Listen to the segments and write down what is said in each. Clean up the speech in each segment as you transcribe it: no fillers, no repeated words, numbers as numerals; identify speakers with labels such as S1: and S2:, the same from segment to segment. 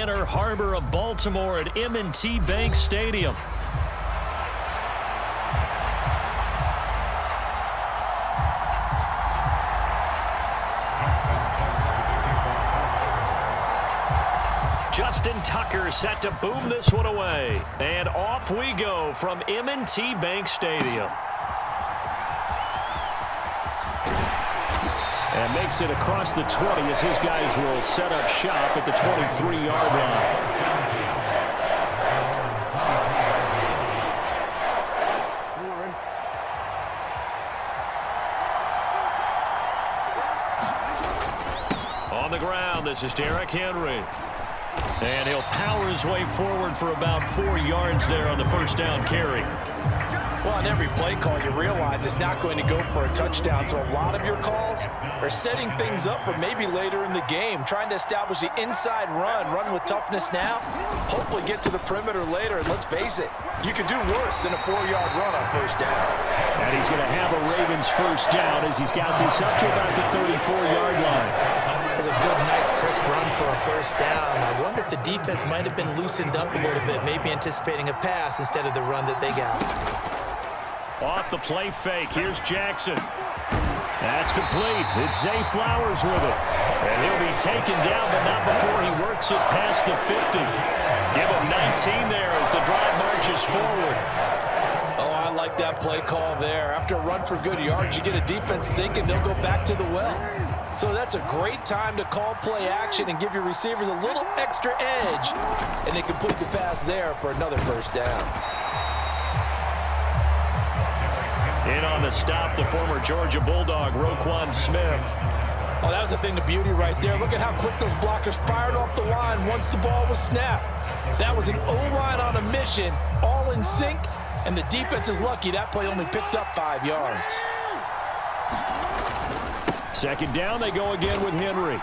S1: Banner Harbor of Baltimore at M&T Bank Stadium. Justin Tucker set to boom this one away. And off we go from M&T Bank Stadium. And makes it across the 20 as his guys will set up shop at the 23-yard line. On the ground, this is Derrick Henry. And he'll power his way forward for about 4 yards there on the first down carry.
S2: Well, on every play call, you realize it's not going to go for a touchdown. So a lot of your calls are setting things up for maybe later in the game, trying to establish the inside run with toughness now, hopefully get to the perimeter later. And let's face it, you could do worse than a 4-yard run on first down.
S1: And he's going to have a Ravens first down as he's got this up to about the 34-yard line.
S2: It's a good, nice, crisp run for a first down. I wonder if the defense might have been loosened up a little bit, maybe anticipating a pass instead of the run that they got.
S1: Off the play fake, here's Jackson. That's complete. It's Zay Flowers with it. And he'll be taken down, but not before he works it past the 50. Give him 19 there as the drive marches forward.
S2: Oh, I like that play call there. After a run for good yards, you get a defense thinking they'll go back to the well. So that's a great time to call play action and give your receivers a little extra edge. And they complete the pass there for another first down.
S1: In on the stop, the former Georgia Bulldog, Roquan Smith.
S2: Oh, that was a thing of beauty right there. Look at how quick those blockers fired off the line once the ball was snapped. That was an O-line on a mission, all in sync, and the defense is lucky that play only picked up 5 yards.
S1: Second down, they go again with Henry.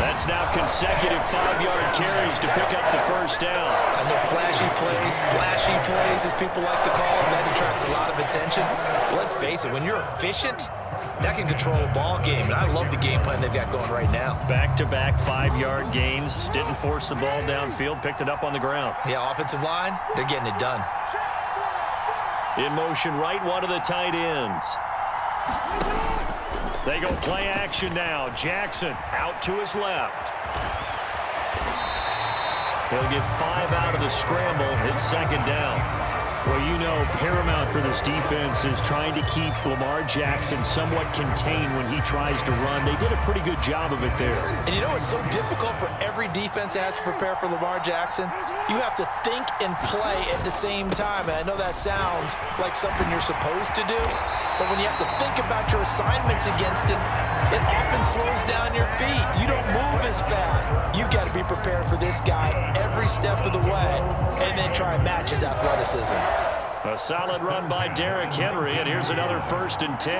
S1: That's now consecutive 5-yard carries to pick up the first down.
S2: I know flashy plays, splashy plays, as people like to call them, that attracts a lot of attention. But let's face it, when you're efficient, that can control a ball game. And I love the game plan they've got going right now.
S1: Back-to-back 5-yard gains. Didn't force the ball downfield, picked it up on the ground.
S2: Yeah, offensive line, they're getting it done.
S1: In motion right, one of the tight ends. They go play action now. Jackson out to his left. He'll get 5 out of the scramble. It's second down. Well, you know, paramount for this defense is trying to keep Lamar Jackson somewhat contained when he tries to run. They did a pretty good job of it there.
S2: And you know, it's so difficult for every defense that has to prepare for Lamar Jackson. You have to think and play at the same time. And I know that sounds like something you're supposed to do. But when you have to think about your assignments against him, it often slows down your feet. You don't move as fast. You got to be prepared for this guy every step of the way and then try and match his athleticism.
S1: A solid run by Derrick Henry, and here's another 1st and 10.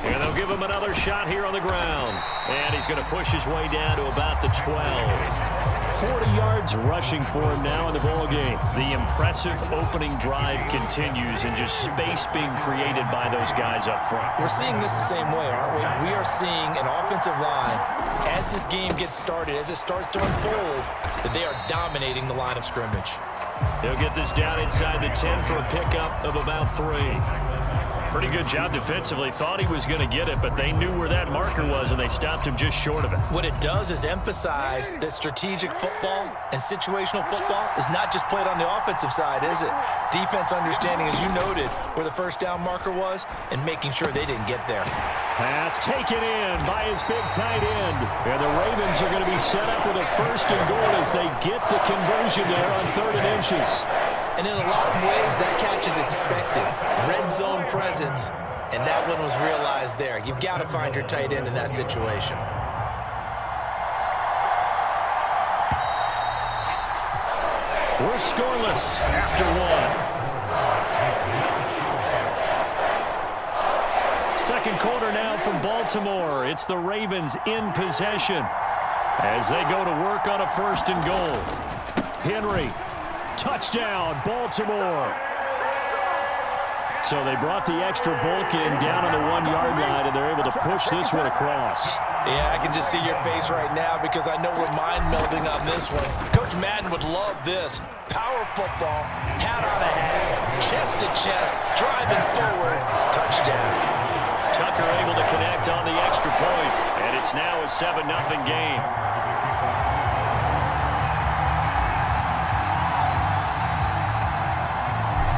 S1: And they'll give him another shot here on the ground. And he's going to push his way down to about the 12. 40 yards rushing for him now in the ball game. The impressive opening drive continues, and just space being created by those guys up front.
S2: We're seeing this the same way, aren't we? We are seeing an offensive line, as this game gets started, as it starts to unfold, that they are dominating the line of scrimmage.
S1: They'll get this down inside the 10 for a pickup of about 3. Pretty good job defensively. Thought he was going to get it, but they knew where that marker was, and they stopped him just short of it.
S2: What it does is emphasize that strategic football and situational football is not just played on the offensive side, is it? Defense understanding, as you noted, where the first down marker was and making sure they didn't get there.
S1: Pass taken in by his big tight end. And the Ravens are going to be set up with a 1st and goal as they get the conversion there on 3rd and inches.
S2: And in a lot of ways, that catch is expected. Red zone presence, and that one was realized there. You've got to find your tight end in that situation.
S1: We're scoreless after 1. Second quarter now from Baltimore. It's the Ravens in possession as they go to work on a 1st and goal. Henry. Touchdown, Baltimore. So they brought the extra bulk in down on the 1-yard line, and they're able to push this one across.
S2: Yeah, I can just see your face right now because I know we're mind melding on this one. Coach Madden would love this. Power football, hat on a hat, chest to chest, driving forward, touchdown.
S1: Tucker able to connect on the extra point, and it's now a 7-0 game.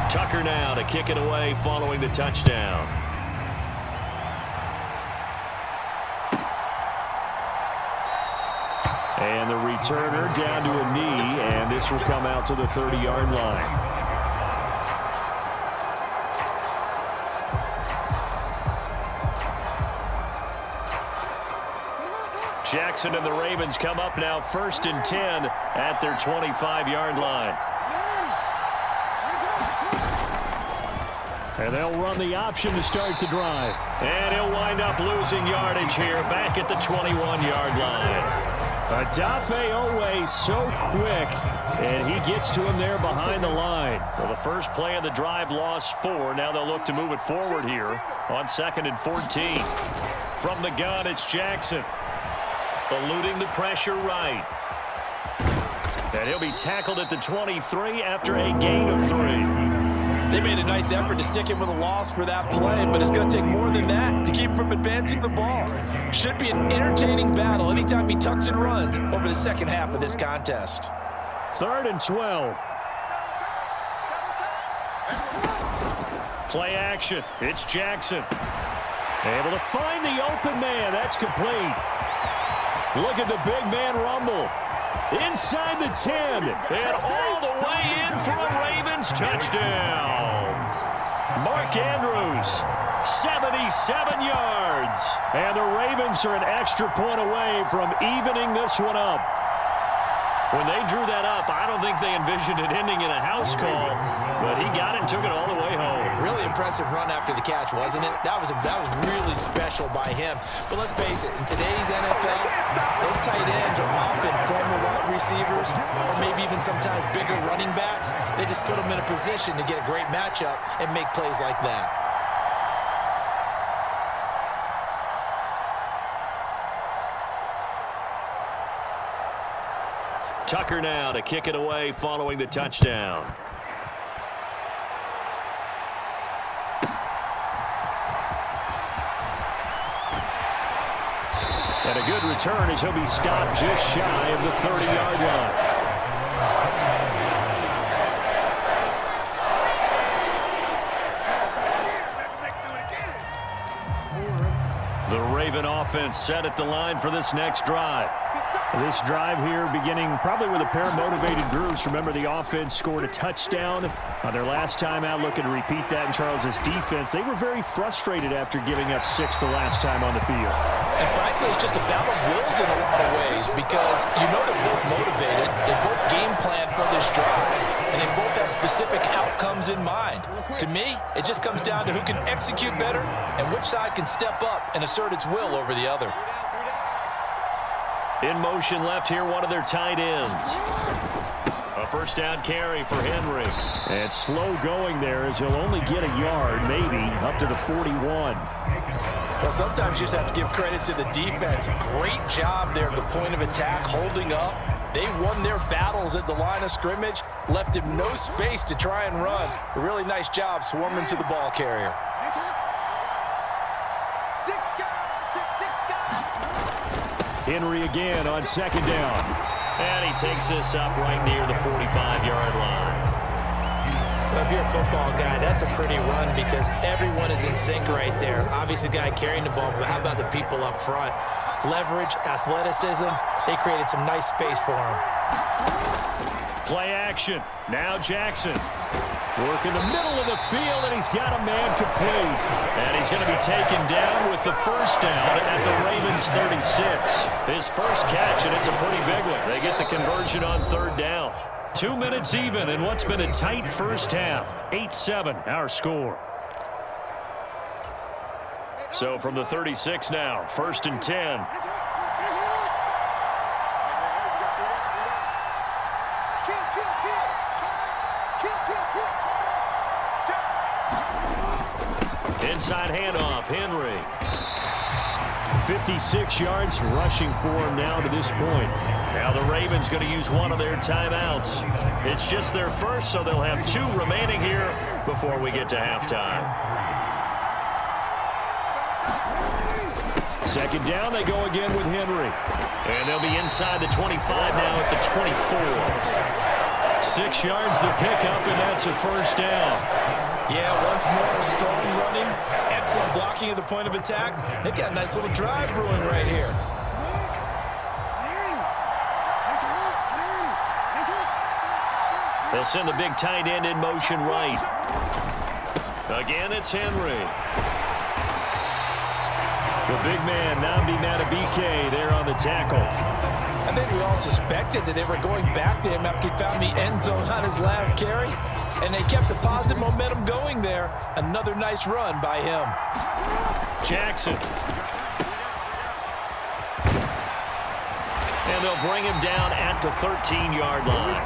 S1: Tucker now to kick it away following the touchdown. And the returner down to a knee, and this will come out to the 30-yard line. Jackson and the Ravens come up now 1st and 10 at their 25-yard line. And they'll run the option to start the drive. And he'll wind up losing yardage here back at the 21-yard line. Adafe always so quick, and he gets to him there behind the line. Well, the first play of the drive lost 4. Now they'll look to move it forward here on 2nd and 14. From the gun, it's Jackson. Eluding the pressure right. And he'll be tackled at the 23 after a gain of 3.
S2: They made a nice effort to stick him with a loss for that play, but it's going to take more than that to keep him from advancing the ball. Should be an entertaining battle anytime he tucks and runs over the second half of this contest.
S1: 3rd and 12. Play action. It's Jackson. Able to find the open man. That's complete. Look at the big man rumble. Inside the 10. And all the way in for a Ravens touchdown. Mark Andrews, 77 yards. And the Ravens are an extra point away from evening this one up. When they drew that up, I don't think they envisioned it ending in a house call, but he got it and took it all the way home.
S2: Really impressive run after the catch, wasn't it? That was really special by him. But let's face it, in today's NFL, those tight ends are often former wide receivers or maybe even sometimes bigger running backs. They just put them in a position to get a great matchup and make plays like that.
S1: Tucker now to kick it away following the touchdown. And a good return as he'll be stopped just shy of the 30-yard line. The Raven offense set at the line for this next drive. This drive here beginning probably with a pair of motivated groups. Remember, the offense scored a touchdown on their last time out, looking to repeat that in Charles's defense. They were very frustrated after giving up 6 the last time on the field.
S2: And frankly, it's just a battle of wills in a lot of ways because you know they're both motivated. They both game plan for this drive, and they both have specific outcomes in mind. To me, it just comes down to who can execute better and which side can step up and assert its will over the other.
S1: In motion left here, one of their tight ends. A first down carry for Henry. And slow going there as he'll only get a yard, maybe, up to the 41.
S2: Well, sometimes you just have to give credit to the defense. Great job there at the point of attack, holding up. They won their battles at the line of scrimmage, left him no space to try and run. A really nice job swarming to the ball carrier.
S1: Henry again on 2nd down. And he takes this up right near the 45-yard line.
S2: Well, if you're a football guy, that's a pretty run because everyone is in sync right there. Obviously, the guy carrying the ball, but how about the people up front? Leverage, athleticism, they created some nice space for him.
S1: Play action. Now Jackson. Work in the middle of the field, and he's got a man complete. And he's going to be taken down with the first down at the Ravens 36. His first catch, and it's a pretty big one. They get the conversion on 3rd down. 2 minutes even in what's been a tight first half. 8-7, our score. So from the 36 now, 1st and 10. Inside handoff, Henry. 56 yards rushing for him now to this point. Now the Ravens going to use one of their timeouts. It's just their first, so they'll have 2 remaining here before we get to halftime. Second down, they go again with Henry. And they'll be inside the 25 now at the 24. 6 yards the pickup, and that's a first down.
S2: Yeah, once more, strong running, excellent blocking at the point of attack. They've got a nice little drive brewing right here.
S1: They'll send the big tight end in motion right. Again, it's Henry. The big man, Namdi Matabike, there on the tackle.
S2: I think we all suspected that they were going back to him after he found the end zone on his last carry, and they kept the positive momentum going there. Another nice run by him.
S1: Jackson. And they'll bring him down at the 13-yard line.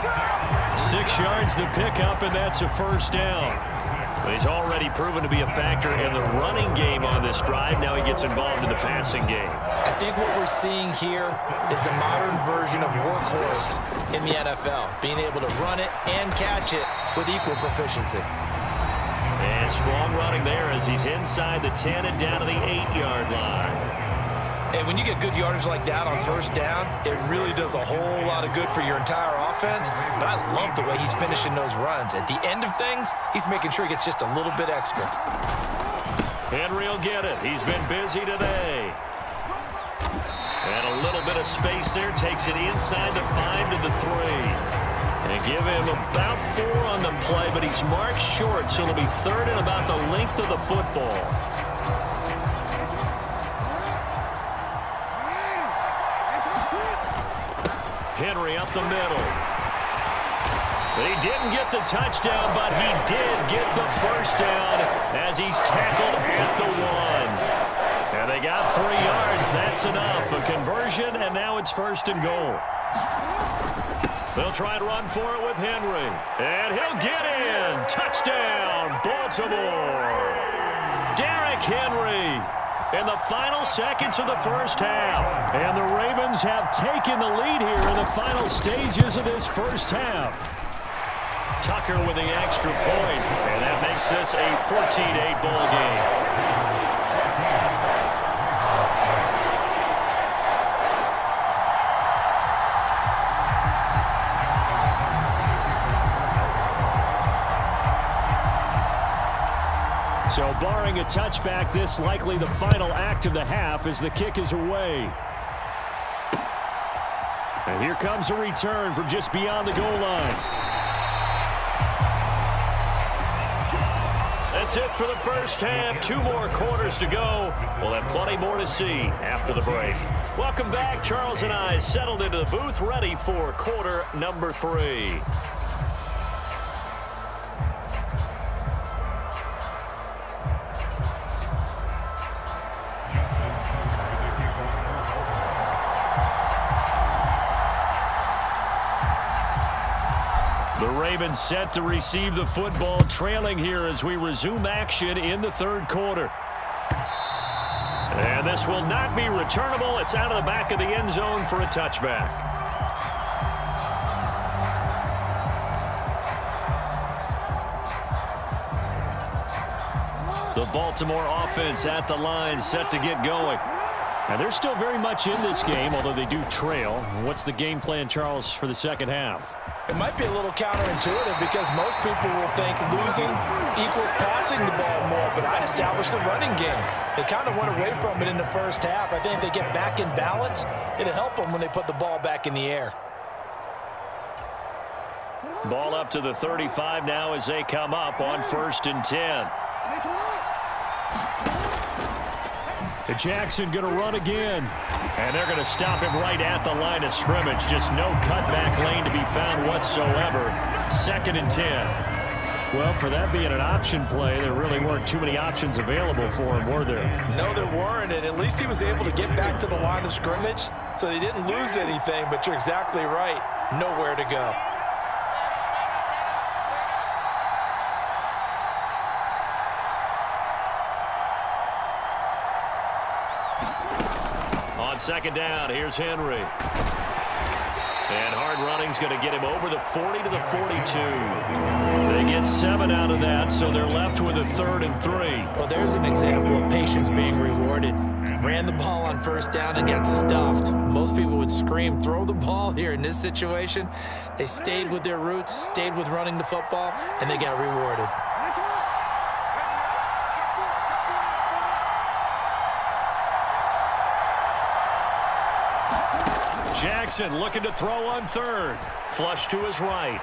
S1: 6 yards the pickup, and that's a first down. He's already proven to be a factor in the running game on this drive. Now he gets involved in the passing game.
S2: I think what we're seeing here is the modern version of workhorse in the NFL, being able to run it and catch it with equal proficiency.
S1: And strong running there as he's inside the 10 and down to the 8-yard line.
S2: And when you get good yardage like that on first down, it really does a whole lot of good for your entire offense. But I love the way he's finishing those runs. At the end of things, he's making sure he gets just a little bit extra.
S1: Henry will get it. He's been busy today. And a little bit of space there. Takes it inside the 5 to the 3. And give him about 4 on the play, but he's marked short, so it'll be 3rd and about the length of the football. Henry up the middle. He didn't get the touchdown, but he did get the first down as he's tackled at the 1. And they got 3 yards. That's enough. A conversion, and now it's 1st and goal. They'll try and run for it with Henry. And he'll get in. Touchdown, Baltimore. Derrick Henry in the final seconds of the first half. And the Ravens have taken the lead here in the final stages of this first half. Tucker with the extra point, and that makes this a 14-8 ball game. So barring a touchback, this likely the final act of the half as the kick is away. And here comes a return from just beyond the goal line. That's it for the first half. 2 more quarters to go. We'll have plenty more to see after the break. Welcome back. Charles and I settled into the booth, ready for quarter number 3. The Ravens set to receive the football, trailing here as we resume action in the 3rd quarter. And this will not be returnable. It's out of the back of the end zone for a touchback. The Baltimore offense at the line, set to get going. And they're still very much in this game, although they do trail. What's the game plan, Charles, for the second half?
S2: It might be a little counterintuitive because most people will think losing equals passing the ball more, but I'd establish the running game. They kind of went away from it in the first half. I think if they get back in balance, it'll help them when they put the ball back in the air.
S1: Ball up to the 35 now as they come up on 1st and 10. Jackson going to run again. And they're going to stop him right at the line of scrimmage. Just no cutback lane to be found whatsoever. 2nd and 10. Well, for that being an option play, there really weren't too many options available for him, were there?
S2: No, there weren't, and at least he was able to get back to the line of scrimmage, so they didn't lose anything, but you're exactly right. Nowhere to go.
S1: On second down, here's Henry. And hard running's going to get him over the 40 to the 42. They get 7 out of that, so they're left with a 3rd and 3.
S2: Well, there's an example of patience being rewarded. Ran the ball on first down and got stuffed. Most people would scream, throw the ball here. In this situation, they stayed with their roots, stayed with running the football, and they got rewarded.
S1: Jackson looking to throw on 3rd. Flush to his right.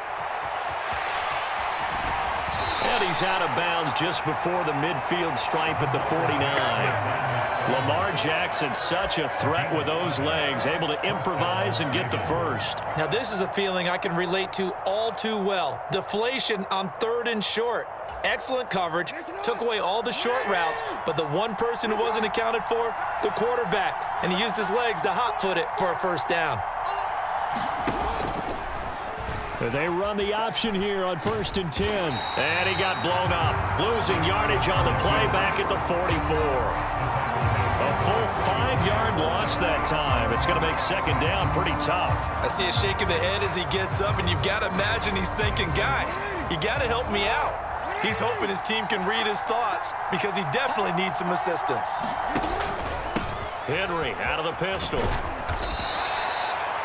S1: And he's out of bounds just before the midfield stripe at the 49. Lamar Jackson, such a threat with those legs, able to improvise and get the first.
S2: Now, this is a feeling I can relate to all too well. Deflation on 3rd and short. Excellent coverage, took away all the short routes, but the one person who wasn't accounted for, the quarterback, and he used his legs to hot-foot it for a first down.
S1: They run the option here on 1st and 10. And he got blown up, losing yardage on the play back at the 44. A full 5-yard loss that time. It's going to make second down pretty tough.
S2: I see a shake of the head as he gets up, and you've got to imagine he's thinking, guys, you got to help me out. He's hoping his team can read his thoughts because he definitely needs some assistance.
S1: Henry out of the pistol.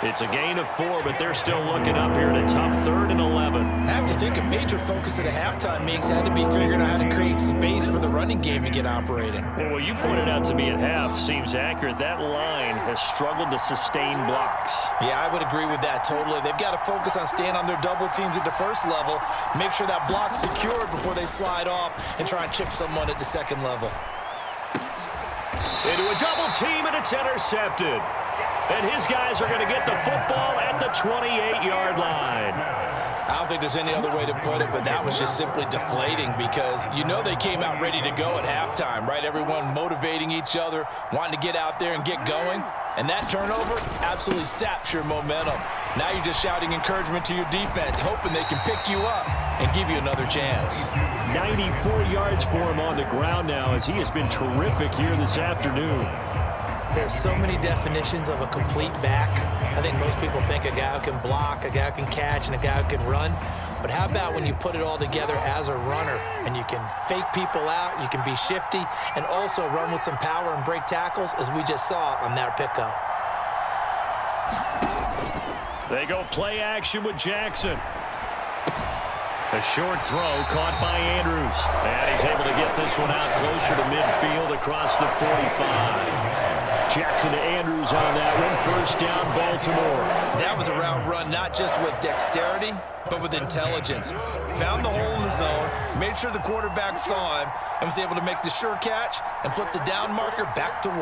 S1: It's a gain of 4, but they're still looking up here at a tough 3rd and 11.
S2: I have to think a major focus of the halftime meetings had to be figuring out how to create space for the running game to get operating.
S1: Well, you pointed out to me at half seems accurate. That line has struggled to sustain blocks.
S2: Yeah, I would agree with that totally. They've got to focus on staying on their double teams at the first level, make sure that block's secured before they slide off and try and chip someone at the second level.
S1: Into a double team, and it's intercepted. And his guys are going to get the football at the 28-yard line.
S2: I don't think there's any other way to put it, but that was just simply deflating because you know they came out ready to go at halftime, right? Everyone motivating each other, wanting to get out there and get going. And that turnover absolutely saps your momentum. Now you're just shouting encouragement to your defense, hoping they can pick you up and give you another chance.
S1: 94 yards for him on the ground now as he has been terrific here this afternoon.
S2: There's so many definitions of a complete back. I think most people think a guy who can block, a guy who can catch, and a guy who can run. But how about when you put it all together as a runner and you can fake people out, you can be shifty, and also run with some power and break tackles, as we just saw on that pickup.
S1: They go play action with Jackson. A short throw caught by Andrews. And he's able to get this one out closer to midfield across the 45. Jackson to Andrews on that one. First down, Baltimore.
S2: That was a route run not just with dexterity, but with intelligence. Found the hole in the zone, made sure the quarterback saw him, and was able to make the sure catch and flip the down marker back to 1.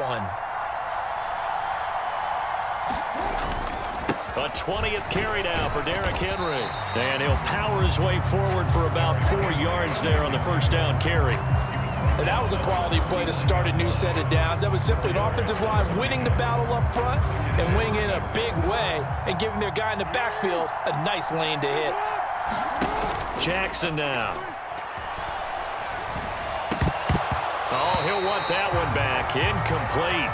S1: A 20th carry now for Derrick Henry. And he'll power his way forward for about 4 yards there on the first down carry.
S2: And that was a quality play to start a new set of downs. That was simply an offensive line winning the battle up front and winning in a big way and giving their guy in the backfield a nice lane to hit.
S1: Jackson now. Oh, he'll want that one back. Incomplete.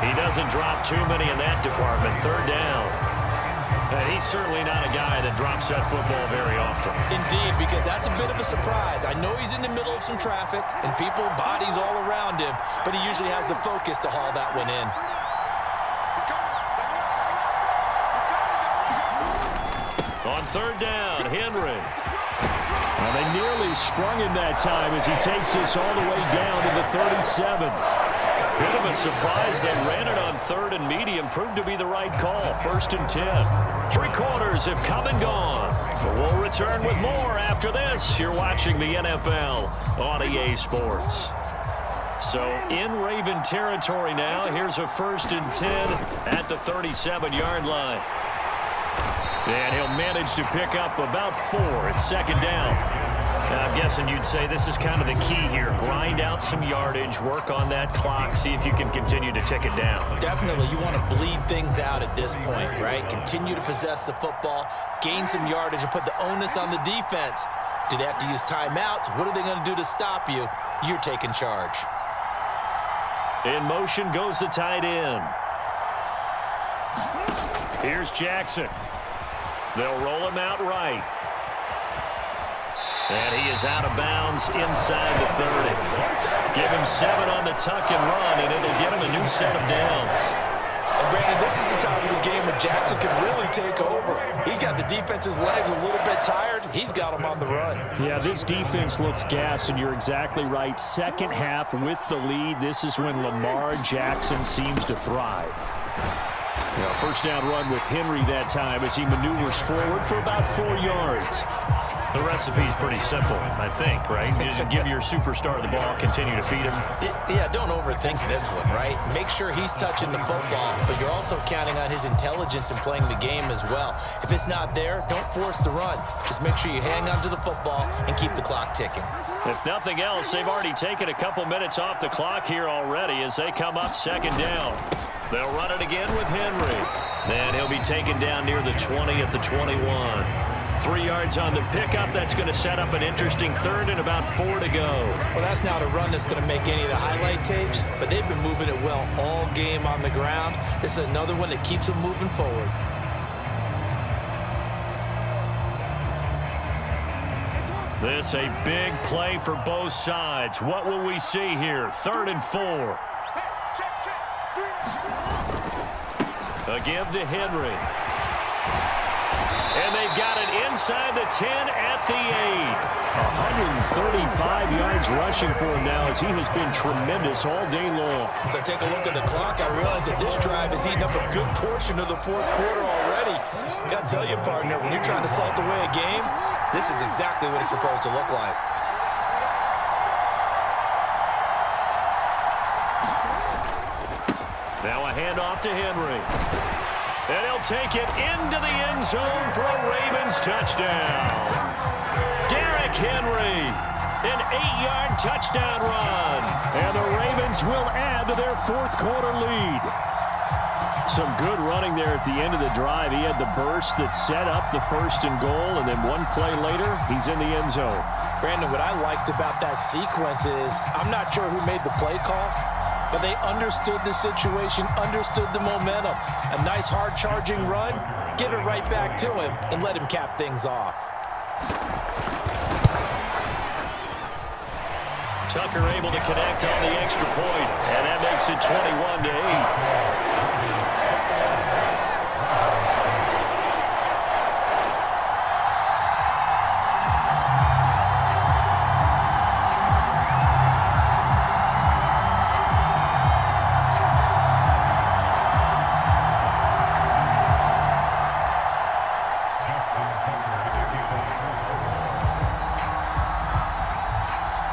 S1: He doesn't drop too many in that department. Third down. And he's certainly not a guy that drops that football very often.
S2: Indeed, because that's a bit of a surprise. I know he's in the middle of some traffic and people, bodies all around him, but he usually has the focus to haul that one in.
S1: On third down, Henry. Well, they nearly sprung him that time as he takes this all the way down to the 37. Bit of a surprise. They ran it on 3rd and medium. Proved to be the right call. 1st and 10. 3 quarters have come and gone. But we'll return with more after this. You're watching the NFL on EA Sports. So in Raven territory now. Here's a 1st and 10 at the 37-yard line. And he'll manage to pick up about 4 at second down. I'm guessing you'd say this is kind of the key here. Grind out some yardage, work on that clock, see if you can continue to tick it down.
S2: Definitely, you want to bleed things out at this point, right? Continue to possess the football, gain some yardage, and put the onus on the defense. Do they have to use timeouts? What are they going to do to stop you? You're taking charge.
S1: In motion goes the tight end. Here's Jackson. They'll roll him out right. And he is out of bounds inside the 30. Give him 7 on the tuck and run, and it'll get him a new set of downs.
S2: And Brandon, this is the time of the game when Jackson can really take over. He's got the defense's legs a little bit tired. He's got them on the run.
S3: Yeah, this defense looks gassed, and you're exactly right. Second half with the lead, this is when Lamar Jackson seems to thrive. First down run with Henry that time as he maneuvers forward for about 4 yards.
S1: The recipe's pretty simple, I think, right? You just give your superstar the ball, continue to feed him.
S2: Yeah, don't overthink this one, right? Make sure he's touching the football, but you're also counting on his intelligence in playing the game as well. If it's not there, don't force the run. Just make sure you hang on to the football and keep the clock ticking.
S1: If nothing else, they've already taken a couple minutes off the clock here already as they come up second down. They'll run it again with Henry. And he'll be taken down near the 20 at the 21. 3 yards on the pickup. That's going to set up an interesting third and about 4 to go.
S2: Well, that's not a run that's going to make any of the highlight tapes, but they've been moving it well all game on the ground. This is another one that keeps them moving forward.
S1: This a big play for both sides. What will we see here? 3rd and 4. A give to Henry. And they've got it inside the 10 at the 8.
S3: 135 yards rushing for him now as he has been tremendous all day long.
S2: As I take a look at the clock, I realize that this drive is eating up a good portion of the 4th quarter already. Got to tell you, partner, when you're trying to salt away a game, this is exactly what it's supposed to look like.
S1: Now a handoff to Henry. And he'll take it into the end zone for a Ravens touchdown. Derrick Henry, an 8-yard touchdown run.
S3: And the Ravens will add to their 4th quarter lead. Some good running there at the end of the drive. He had the burst that set up the 1st and goal, and then one play later, he's in the end zone.
S2: Brandon, what I liked about that sequence is I'm not sure who made the play call, but they understood the situation, understood the momentum. A nice hard-charging run, give it right back to him, and let him cap things off.
S1: Tucker able to connect on the extra point, and that makes it 21 to 8.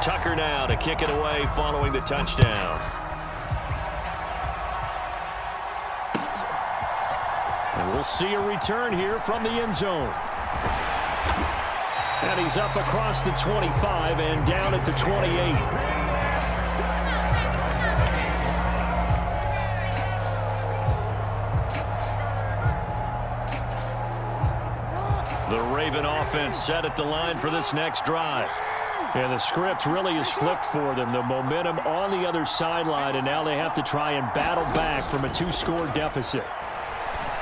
S1: Tucker now to kick it away following the touchdown.
S3: And we'll see a return here from the end zone. And he's up across the 25 and down at the 28.
S1: The Raven offense set at the line for this next drive.
S3: Yeah, the script really is flipped for them. The momentum on the other sideline, and now they have to try and battle back from a 2-score deficit.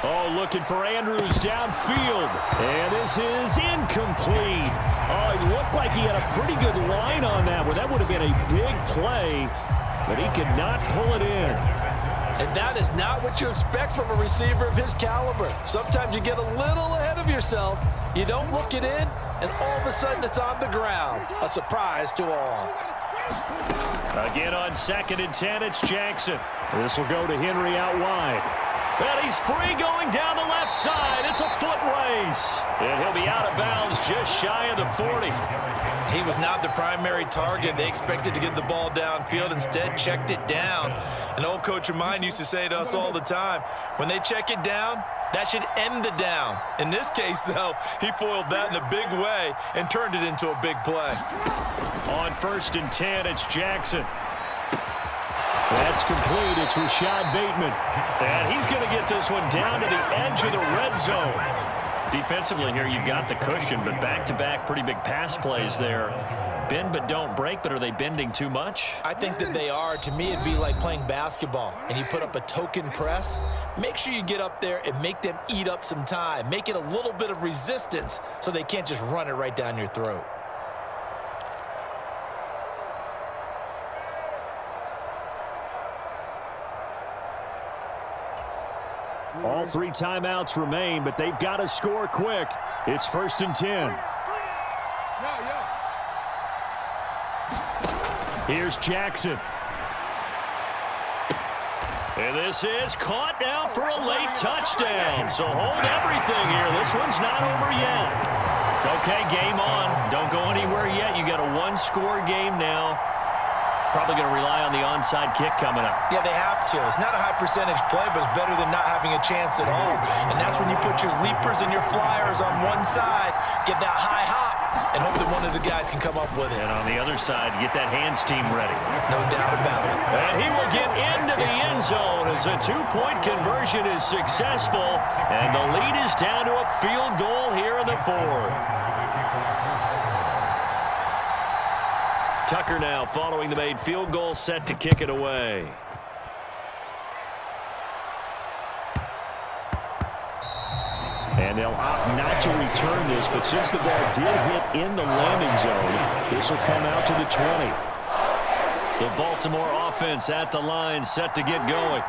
S1: Oh, looking for Andrews downfield.
S3: And this is incomplete. Oh, it looked like he had a pretty good line on that one. That would have been a big play, but he could not pull it in.
S2: And that is not what you expect from a receiver of his caliber. Sometimes you get a little ahead of yourself. You don't look it in, and all of a sudden it's on the ground. A surprise to all.
S1: Again on 2nd and 10, it's Jackson.
S3: This will go to Henry out wide.
S1: And he's free going down the left side. It's a foot race. And he'll be out of bounds just shy of the 40.
S2: He was not the primary target. They expected to get the ball downfield. Instead, checked it down. An old coach of mine used to say to us all the time, when they check it down, that should end the down. In this case, though, he foiled that in a big way and turned it into a big play.
S1: On 1st and 10, it's Jackson.
S3: That's complete. It's Rashad Bateman.
S1: And he's going to get this one down to the edge of the red zone. Defensively here, you've got the cushion, but back-to-back pretty big pass plays there. bend but don't break, but are they bending too much?
S2: I think that they are. To me, it'd be like playing basketball, and you put up a token press. Make sure you get up there and make them eat up some time. Make it a little bit of resistance so they can't just run it right down your throat.
S3: All 3 timeouts remain, but they've got to score quick. It's 1st and 10. Here's Jackson.
S1: And this is caught now for a late touchdown. So hold everything here. This one's not over yet. Okay, game on. Don't go anywhere yet. You got a 1-score game now. Probably going to rely on the onside kick coming up.
S2: Yeah, they have to. It's not a high percentage play, but it's better than not having a chance at all. And that's when you put your leapers and your flyers on one side, get that high hop, and hope that one of the guys can come up with it.
S1: And on the other side, get that hands team ready.
S2: No doubt about it.
S1: And he will get into the end zone as a 2-point conversion is successful. And the lead is down to a field goal here in the 4th. Tucker now following the made field goal, set to kick it away.
S3: And they'll opt not to return this, but since the ball did hit in the landing zone, this will come out to the 20.
S1: The Baltimore offense at the line, set to get going.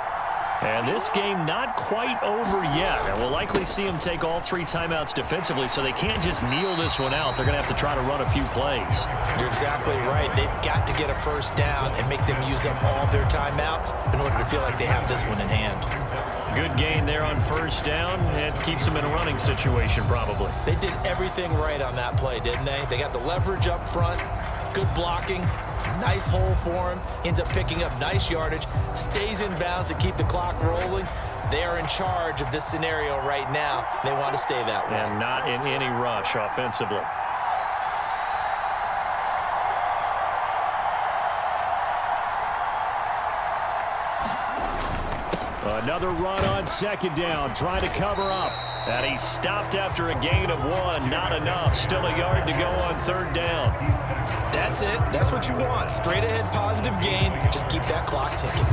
S1: And this game not quite over yet. And we'll likely see them take all 3 timeouts defensively, so they can't just kneel this one out. They're going to have to try to run a few plays.
S2: You're exactly right. They've got to get a first down and make them use up all of their timeouts in order to feel like they have this one in hand.
S1: Good gain there on first down. It keeps them in a running situation probably.
S2: They did everything right on that play, didn't they? They got the leverage up front, good blocking, nice hole for him, ends up picking up nice yardage, stays in bounds to keep the clock rolling. They are in charge of this scenario right now. They want to stay that way.
S1: And not in any rush offensively.
S3: Another run on 2nd down, trying to cover up.
S1: And he stopped after a gain of 1. Not enough. Still a yard to go on 3rd down.
S2: That's it. That's what you want. Straight ahead positive gain. Just keep that clock ticking.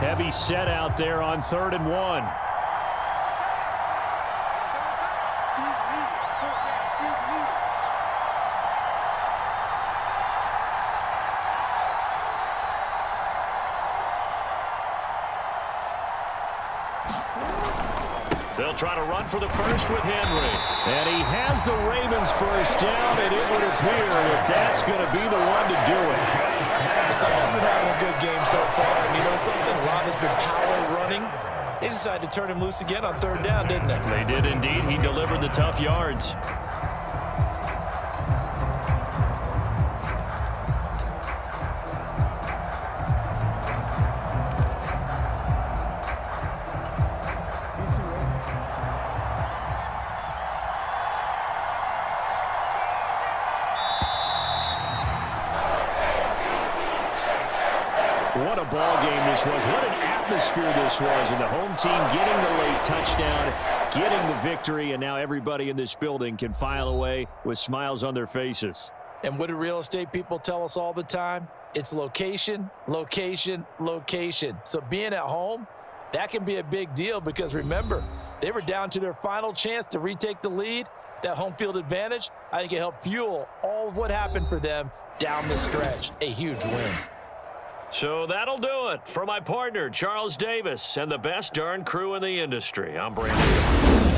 S3: Heavy set out there on 3rd and 1.
S1: They'll try to run for the first with Henry.
S3: And he has the Ravens first down, and it would appear that that's going to be the one to do it.
S2: Someone's been having a good game so far, and you know something? A lot has been power running. They decided to turn him loose again on 3rd down, didn't they?
S1: They did indeed. He delivered the tough yards.
S3: What a ball game this was. What an atmosphere this was. And the home team getting the late touchdown, getting the victory, and now everybody in this building can file away with smiles on their faces.
S2: And what do real estate people tell us all the time? It's location, location, location. So being at home, that can be a big deal because remember, they were down to their final chance to retake the lead. That home field advantage, I think it helped fuel all of what happened for them down the stretch. A huge win.
S1: So that'll do it for my partner, Charles Davis, and the best darn crew in the industry. I'm Brandon.